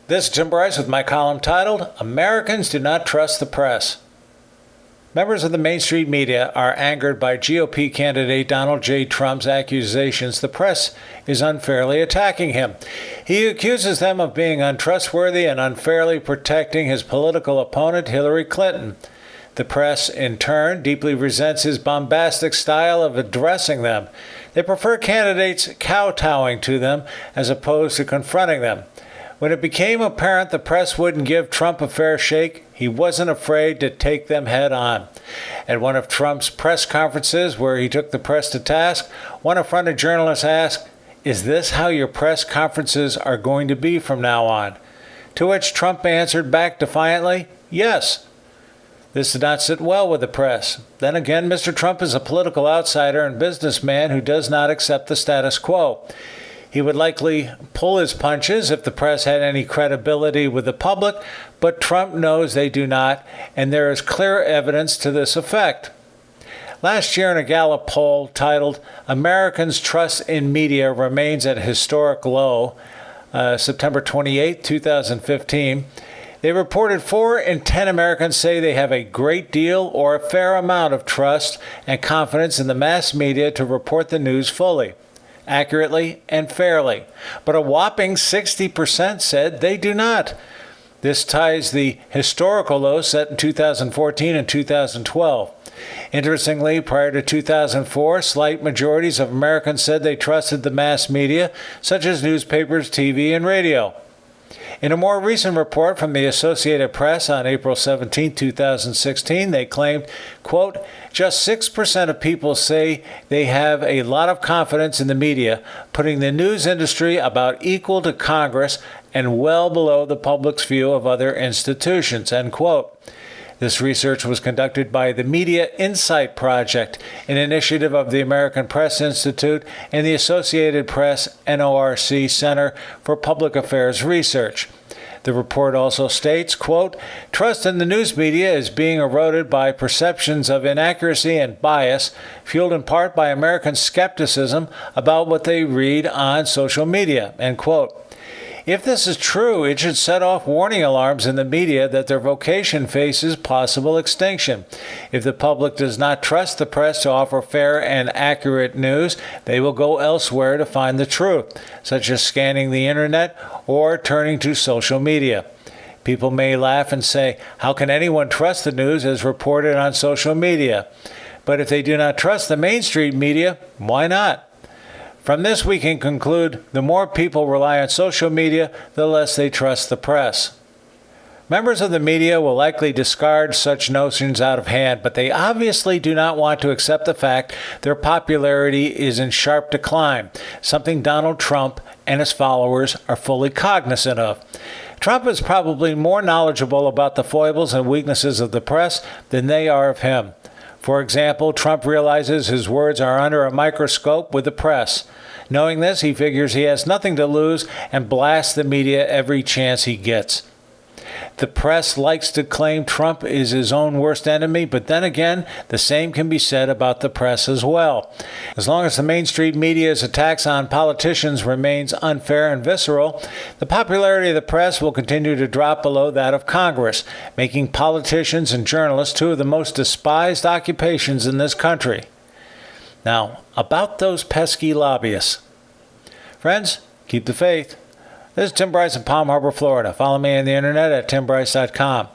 This is Tim Bryce with my column titled, Americans Do Not Trust the Press. Members of the Main Street media are angered by GOP candidate Donald J. Trump's accusations the press is unfairly attacking him. He accuses them of being untrustworthy and unfairly protecting his political opponent, Hillary Clinton. The press, in turn, deeply resents his bombastic style of addressing them. They prefer candidates kowtowing to them as opposed to confronting them. When it became apparent the press wouldn't give Trump a fair shake, he wasn't afraid to take them head on. At one of Trump's press conferences where he took the press to task, one affronted journalist asked, "Is this how your press conferences are going to be from now on?" To which Trump answered back defiantly, "Yes." This did not sit well with the press. Then again, Mr. Trump is a political outsider and businessman who does not accept the status quo. He would likely pull his punches if the press had any credibility with the public, but Trump knows they do not, and there is clear evidence to this effect. Last year in a Gallup poll titled, Americans' Trust in Media Remains at a Historic Low, September 28, 2015, they reported 4 in 10 Americans say they have a great deal or a fair amount of trust and confidence in the mass media to report the news fully, accurately, and fairly. But a whopping 60% said they do not. This ties the historical low set in 2014 and 2012. Interestingly, prior to 2004, slight majorities of Americans said they trusted the mass media, such as newspapers, TV, and radio. In a more recent report from the Associated Press on April 17, 2016, they claimed, quote, just 6% of people say they have a lot of confidence in the media, putting the news industry about equal to Congress and well below the public's view of other institutions, end quote. This research was conducted by the Media Insight Project, an initiative of the American Press Institute and the Associated Press NORC Center for Public Affairs Research. The report also states, quote, trust in the news media is being eroded by perceptions of inaccuracy and bias, fueled in part by American skepticism about what they read on social media, end quote. If this is true, it should set off warning alarms in the media that their vocation faces possible extinction. If the public does not trust the press to offer fair and accurate news, they will go elsewhere to find the truth, such as scanning the internet or turning to social media. People may laugh and say, how can anyone trust the news as reported on social media? But if they do not trust the Main Street media, why not? From this, we can conclude the more people rely on social media, the less they trust the press. Members of the media will likely discard such notions out of hand, but they obviously do not want to accept the fact their popularity is in sharp decline, something Donald Trump and his followers are fully cognizant of. Trump is probably more knowledgeable about the foibles and weaknesses of the press than they are of him. For example, Trump realizes his words are under a microscope with the press. Knowing this, he figures he has nothing to lose and blasts the media every chance he gets. The press likes to claim Trump is his own worst enemy, but then again, the same can be said about the press as well. As long as the Main Street media's attacks on politicians remains unfair and visceral, the popularity of the press will continue to drop below that of Congress, making politicians and journalists 2 of the most despised occupations in this country. Now, about those pesky lobbyists. Friends, keep the faith. This is Tim Bryce in Palm Harbor, Florida. Follow me on the internet at timbryce.com.